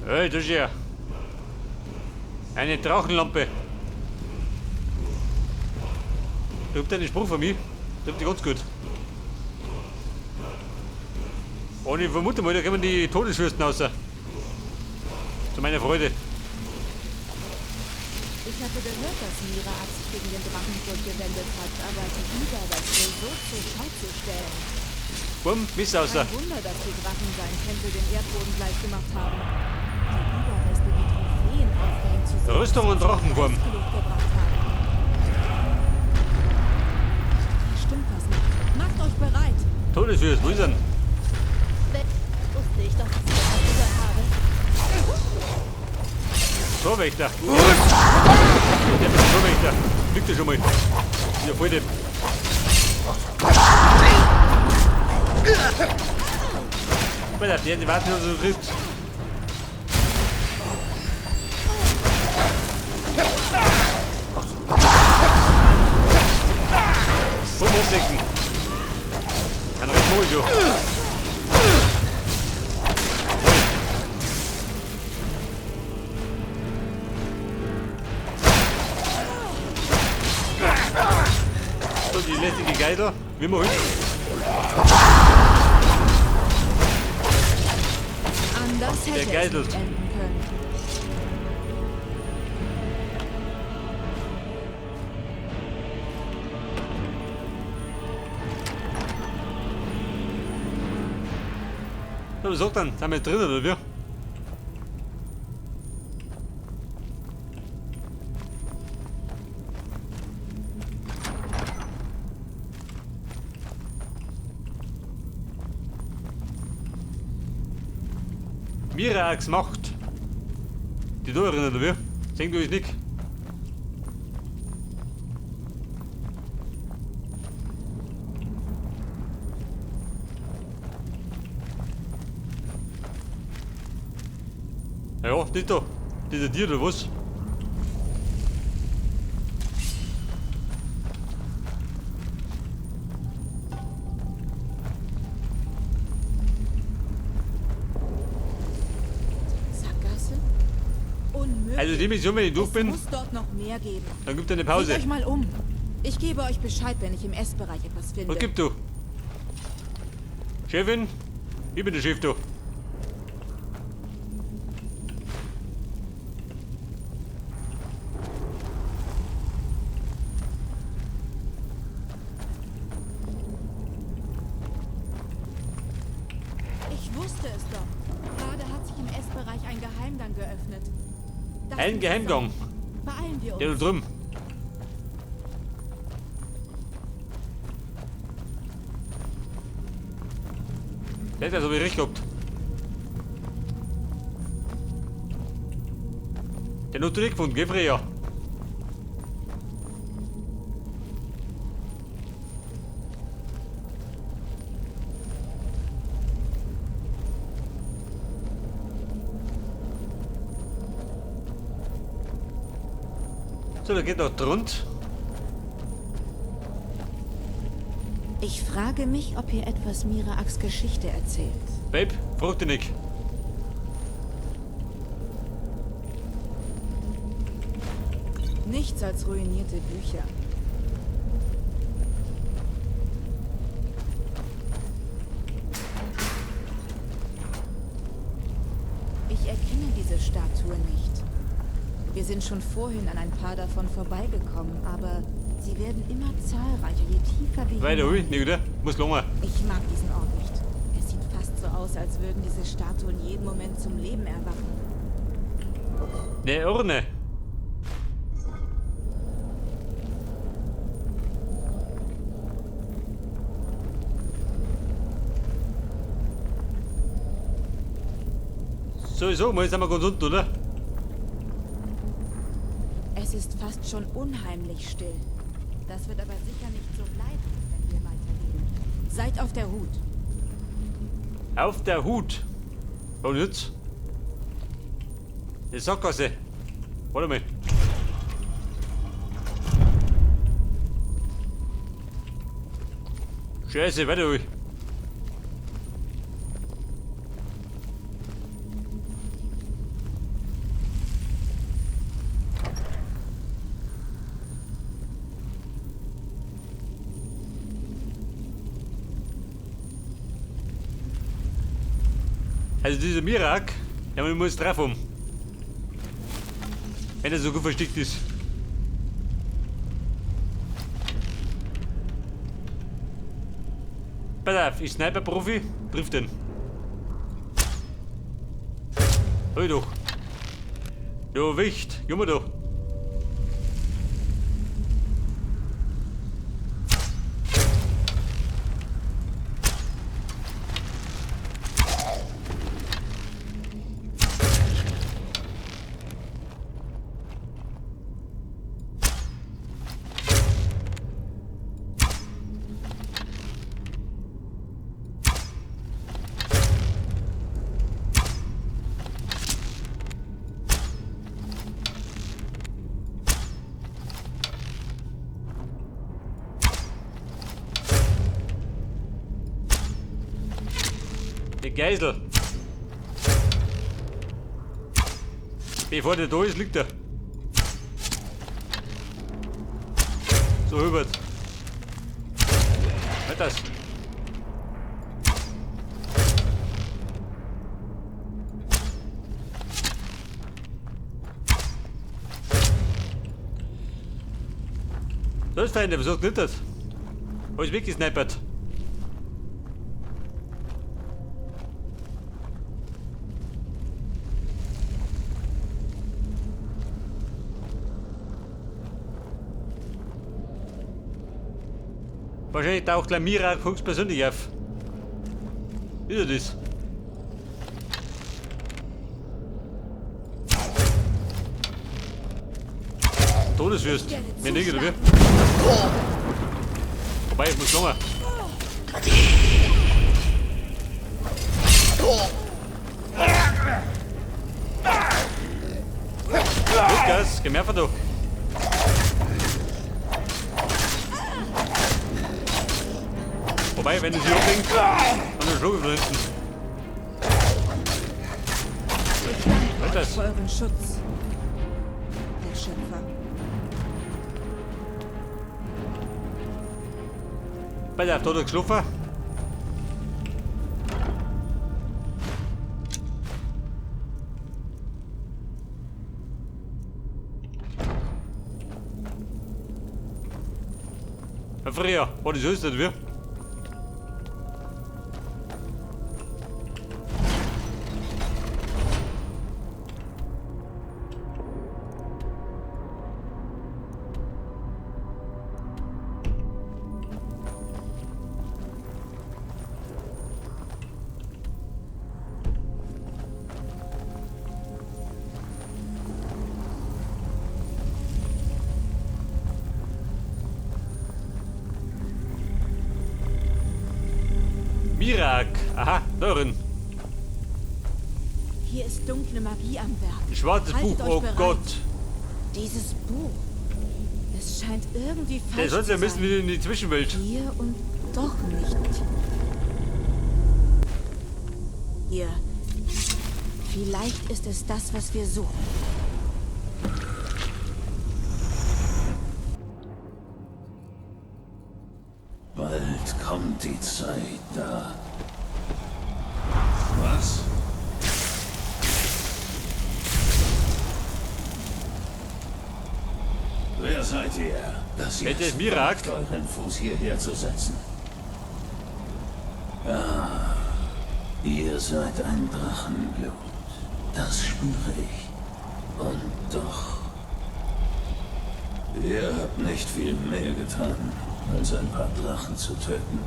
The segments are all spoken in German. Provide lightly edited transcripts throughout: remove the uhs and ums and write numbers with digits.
Hey, das ist ja eine Drachenlampe. Du habt einen Spruch von mir. Das habt ihr ganz gut. Und ich vermute mal, da kommen die Todesfürsten raus. Zu meiner Freude. Ich hatte gehört, dass Mira Axt gegen den Drachenkult gewendet hat, aber die Überreste so zur Schau zu stellen. Bumm, Mist raus. Kein Wunder, dass die Drachen seinen Tempel den Erdboden gleich gemacht haben. Die Überreste wie Trophäen aufhängen zu sehen, Rüstung und Drachenwurm. gebracht haben. Stimmt was nicht. Macht euch bereit. Todesfürst, wo ist er denn? Wusste ich, dass ich das gehört habe. Torwächter. Der ist Torwächter. Liegt er schon mal. Ja, voll dem. Alter, die warten, dass er so trifft. Bumm, aufdecken. Kann recht wohl, du. So, die lästige Geiler, wie man hüpft. Anders hätte es geidelt. nicht enden können. So, was sagt dann? Sind wir drin oder wie? Mirax Macht. Die da drin oder wie? Sehen du es nicht? Ja, nicht da. Dieser Tier oder was? Sackgasse? Unmöglich. Also die Mission, wenn ich durch Es bin, muss dort noch mehr geben. dann gibt es eine Seht Pause. euch mal um. Ich gebe euch Bescheid, wenn ich im Essbereich etwas finde. Was gibst du? Chefin? Ich bin der Chef da. Ich wusste es doch. Gerade hat sich im Essbereich ein Geheimgang geöffnet. Das Ein ist Geheimgang. es. Beeilen wir Der da uns. drüben. Der hat also wie recht gehabt. Den hast du nicht gefunden, geh Freya. So, da geht noch drunter. Ich frage mich, ob ihr etwas Miraaks Geschichte erzählt. Babe, frag dich nicht. Nichts als ruinierte Bücher. Ich erkenne diese Statue nicht. Wir sind schon vorhin an ein paar davon vorbeigekommen, aber sie werden immer zahlreicher, je tiefer wir Weiter hinein. hin, nicht, oder? Muss lange. Ich mag diesen Ort nicht. Es sieht fast so aus, als würden diese Statuen jeden Moment zum Leben erwachen. Ne, Urne. Sowieso, mal sind wir ganz unten, oder? Es ist fast schon unheimlich still. Das wird aber sicher nicht so bleiben, wenn wir weitergehen. Seid auf der Hut. Auf der Hut. Und jetzt? Die Sackgasse. Warte mal. Scheiße, warte mal. Also dieser Mirak, ja, man muss drauf um. Wenn er so gut versteckt ist. Pass auf, ich Sniper-Profi, trifft den. Hol doch. Jo, Wicht, Junge doch. Die Geisel. Bevor der da ist, liegt er. So, Hubert. Halt das. Das ist Feinde, was sagt nicht das? Alles weggesnipert. Wahrscheinlich taucht gleich Mirak höchstpersönlich auf. Ist er das? Todeswürst. Mir nicht, oder wie? Wobei, ich muss nochmal. Lukas, geh mehr von da. Wobei, wenn du sie umbringst, dann ist schon hinten. Was ist das? Für euren Schutz, der Schöpfer. Pass auf, da hat er geschlafen. Früher, war das alles nicht wie? Mirak. Aha, da drin. Hier ist dunkle Magie am Werk. Ein schwarzes Haltet Buch, euch oh bereit. Gott. Dieses Buch. Es scheint irgendwie falsch Der sonst zu ja müssen sein. wieder in die Zwischenwelt. Hier und doch nicht. Hier. Vielleicht ist es das, was wir suchen. Bald kommt die Zeit da. Was? Wer seid ihr, dass ihr Bitte, es Mirak. wagt, euren Fuß hierher zu setzen? Ah, ihr seid ein Drachenblut. Das spüre ich. Und doch. Ihr habt nicht viel mehr getan, als ein paar Drachen zu töten.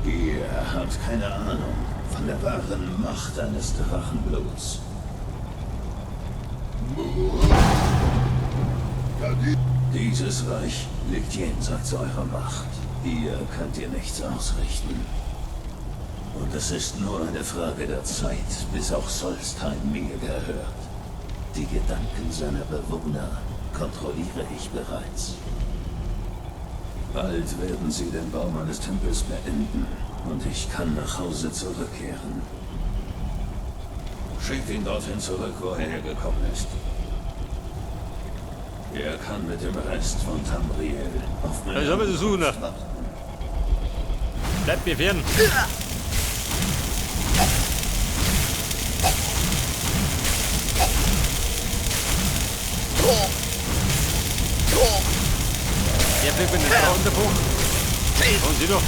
Ihr habt keine Ahnung von der wahren Macht eines Drachenbluts. Dieses Reich liegt jenseits eurer Macht. Ihr könnt ihr nichts ausrichten. Und es ist nur eine Frage der Zeit, bis auch Solstheim mir gehört. Die Gedanken seiner Bewohner kontrolliere ich bereits. Bald werden sie den Bau meines Tempels beenden und ich kann nach Hause zurückkehren. Schickt ihn dorthin zurück, wo er hergekommen ist. Er kann mit dem Rest von Tamriel auf meine Was haben wir zu suchen? Ankunft warten. Bleibt mir fern. kriegt man den Drachen davon. Und sieh doch.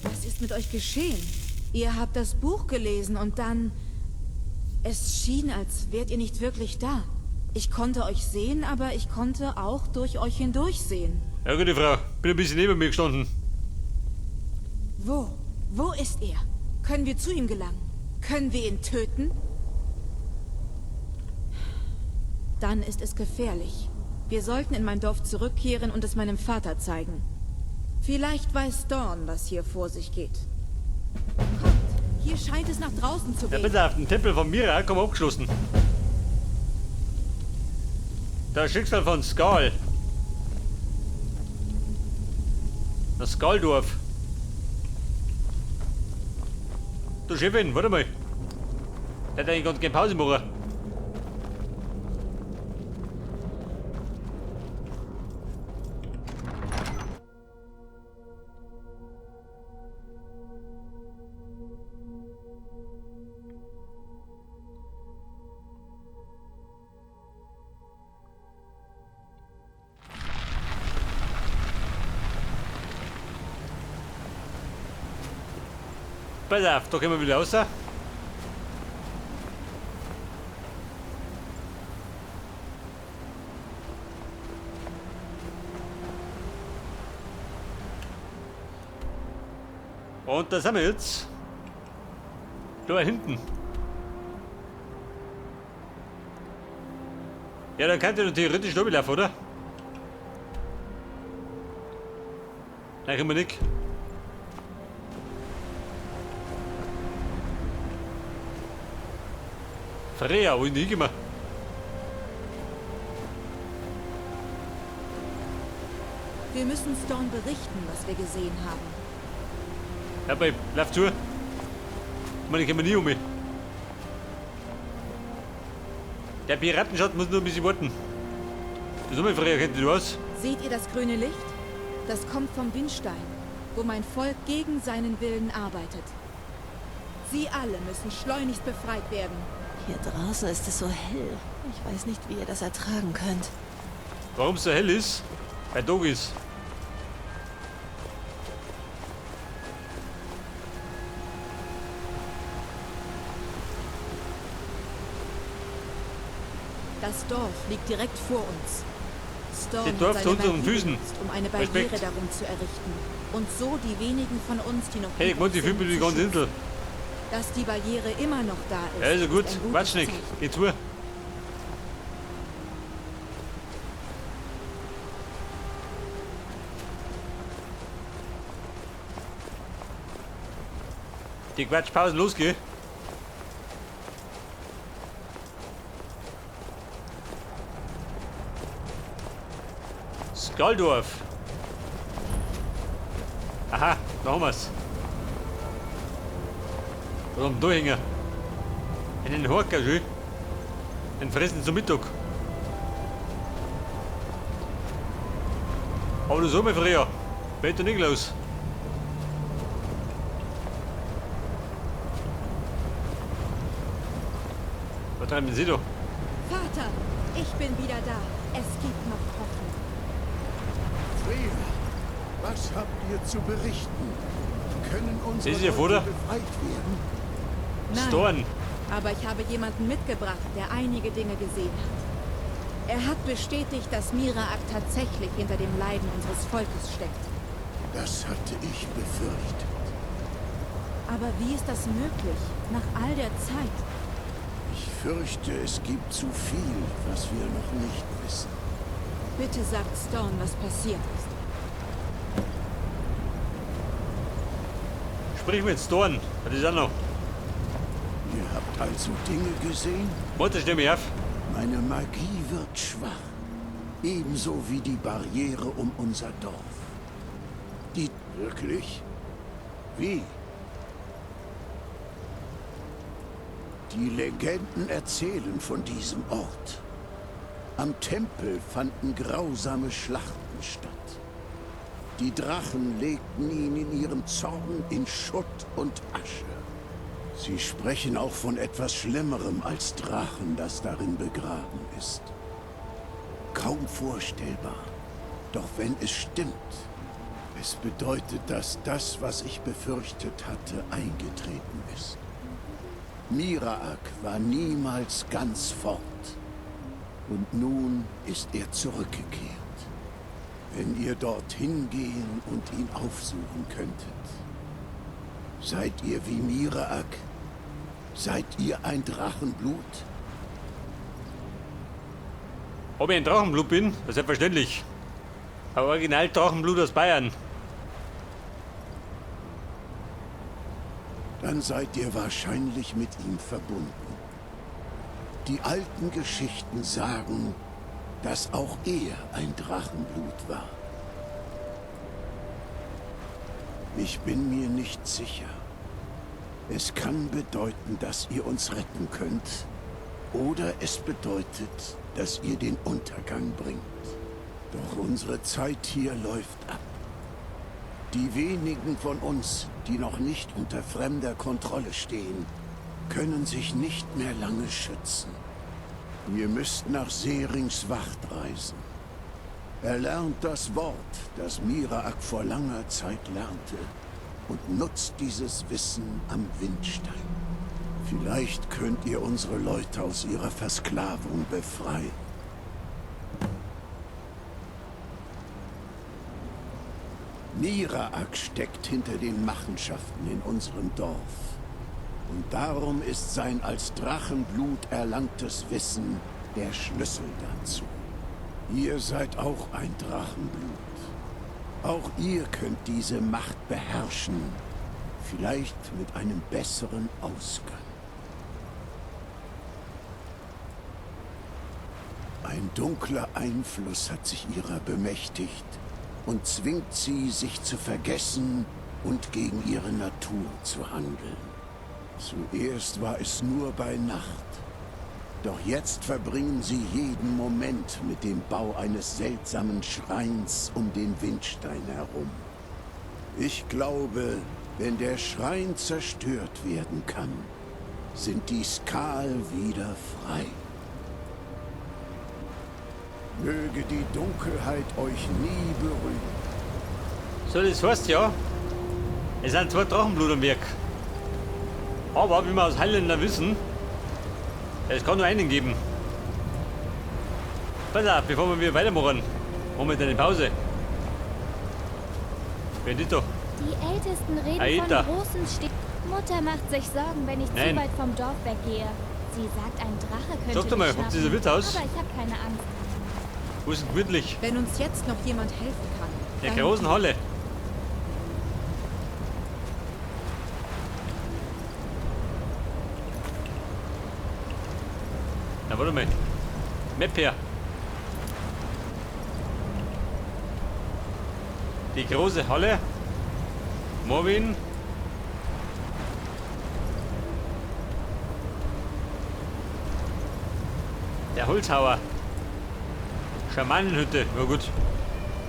Was ist mit euch geschehen? Ihr habt das Buch gelesen und dann... Es schien, als wärt ihr nicht wirklich da. Ich konnte euch sehen, aber ich konnte auch durch euch hindurchsehen. Ja, gute Frau. Bin ein bisschen neben mir gestanden. Wo? Wo ist er? Können wir zu ihm gelangen? Können wir ihn töten? Dann ist es gefährlich. Wir sollten in mein Dorf zurückkehren und es meinem Vater zeigen. Vielleicht weiß Dawn, was hier vor sich geht. Kommt, hier scheint es nach draußen zu Ja, gehen. bitte auf den Tempel von Mira, komm abgeschlossen. Das Schicksal von Skal. Das Skaldorf. Du Chefin, warte mal. Der hat eigentlich ganz gerne Pause machen. Pass auf, da können wir wieder raus. Und da sind wir jetzt. Da hinten. Ja, dann kann ihr theoretisch da laufen, oder? Nein, können wir nicht. Freya, wo ist die hingemacht? Wir müssen Storm berichten, was wir gesehen haben. Ja, Babe, lauf zu. Ich meine, ich komme nie um mich. Der Piratenschatz muss nur ein bisschen warten. Das ist Freya, kennt ihr aus? Seht ihr das grüne Licht? Das kommt vom Windstein, wo mein Volk gegen seinen Willen arbeitet. Sie alle müssen schleunigst befreit werden. Hier draußen ist es so hell. Ich weiß nicht, wie ihr das ertragen könnt. Warum es so hell ist? Bei Dogis. Das Dorf liegt direkt vor uns. Storm Das Dorf hat zu seine unseren Magie Füßen. benutzt, um eine Barriere Respekt. darum zu errichten. Und so die wenigen von uns, die noch Hey, ich wollte die übrig Filme sind, die zu ganze schützen. Insel. Dass die Barriere immer noch da ist. Ja, also gut. ist ein gutes Quatsch nicht. Zeichen. Geh zu. Die Quatschpausen losgehen. Skaldorf. Aha, da haben wir's. Da haben wir Durchhänger. Einen Horker, schön. Den fressen zum Mittag. Aber du so mal früher. Weiter nicht los. Was treiben Sie da? Vater, ich bin wieder da. Es gibt noch Hoffnung. Freya, was habt ihr zu berichten? Können unsere Ist ihr Futter? Leute befreit werden? Nein, Storn. aber ich habe jemanden mitgebracht, der einige Dinge gesehen hat. Er hat bestätigt, dass Miraak tatsächlich hinter dem Leiden unseres Volkes steckt. Das hatte ich befürchtet. Aber wie ist das möglich, nach all der Zeit? Ich fürchte, es gibt zu viel, was wir noch nicht wissen. Bitte sagt Storm, was passiert ist. Sprich mit Storn. Was ist auch noch? Ihr habt also Dinge gesehen? Mutter, stell mich auf. Meine Magie wird schwach. Ebenso wie die Barriere um unser Dorf. Die... Wirklich? Wie? Die Legenden erzählen von diesem Ort. Am Tempel fanden grausame Schlachten statt. Die Drachen legten ihn in ihrem Zorn in Schutt und Asche. Sie sprechen auch von etwas Schlimmerem als Drachen, das darin begraben ist. Kaum vorstellbar. Doch wenn es stimmt, es bedeutet, dass das, was ich befürchtet hatte, eingetreten ist. Miraak war niemals ganz fort. Und nun ist er zurückgekehrt. Wenn ihr dorthin gehen und ihn aufsuchen könntet. Seid ihr wie Miraak? Seid ihr ein Drachenblut? Ob ich ein Drachenblut bin? Das ist selbstverständlich. Aber original Drachenblut aus Bayern. Dann seid ihr wahrscheinlich mit ihm verbunden. Die alten Geschichten sagen, dass auch er ein Drachenblut war. Ich bin mir nicht sicher. Es kann bedeuten, dass ihr uns retten könnt. Oder es bedeutet, dass ihr den Untergang bringt. Doch unsere Zeit hier läuft ab. Die wenigen von uns, die noch nicht unter fremder Kontrolle stehen, können sich nicht mehr lange schützen. Ihr müsst nach Serings Wacht reisen. Erlernt das Wort, das Miraak vor langer Zeit lernte, und nutzt dieses Wissen am Windstein. Vielleicht könnt ihr unsere Leute aus ihrer Versklavung befreien. Miraak steckt hinter den Machenschaften in unserem Dorf. Und darum ist sein als Drachenblut erlangtes Wissen der Schlüssel dazu. Ihr seid auch ein Drachenblut. Auch ihr könnt diese Macht beherrschen. Vielleicht mit einem besseren Ausgang. Ein dunkler Einfluss hat sich ihrer bemächtigt und zwingt sie, sich zu vergessen und gegen ihre Natur zu handeln. Zuerst war es nur bei Nacht. Doch jetzt verbringen sie jeden Moment mit dem Bau eines seltsamen Schreins um den Windstein herum. Ich glaube, wenn der Schrein zerstört werden kann, sind die Skal wieder frei. Möge die Dunkelheit euch nie berühren. So, das heißt ja, es sind 2 Drachenblut am Werk. Aber wie wir aus Highlander wissen, es kann nur einen geben. Pass auf, bevor wir wieder weitermachen, machen wir eine Pause. Benito. Die Ältesten reden Aida. von großen Städten. Mutter macht sich Sorgen, wenn ich Nein. zu weit vom Dorf weggehe. Sie sagt, ein Drache könnte Sag doch mal, mich habt ihr schnappen. so Wirtshaus? Aber ich habe keine Angst. Wo ist denn gemütlich? Wenn uns jetzt noch jemand helfen kann. Der dann- großen Halle. Na, warte mal. Map her. Die große Halle. Morwin. Der Holzhauer. Schamanenhütte. Na gut.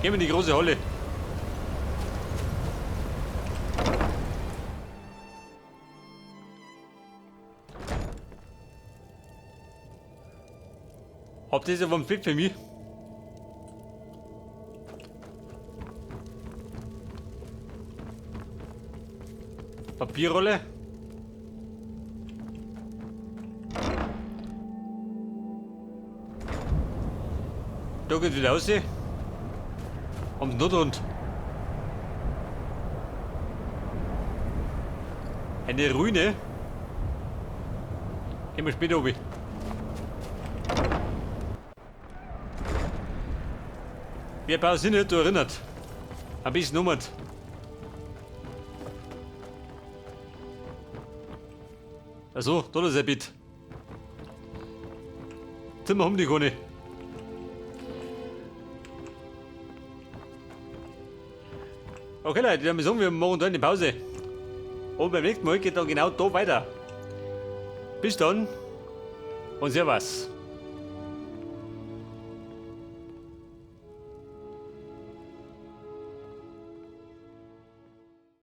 Gehen wir in die große Halle. Habt ihr das aber ein Bild für mich? Papierrolle. Da geht wieder raus. Am Notrund. Eine Ruine. Gehen wir später oben. Wer bei uns nicht erinnert? Ein bisschen nummert. Also, da ist ein Bett. Zimmer haben die gar nicht. Okay Leute, dann sagen wir machen da eine Pause. Und beim nächsten Mal geht dann genau da weiter. Bis dann und Servus.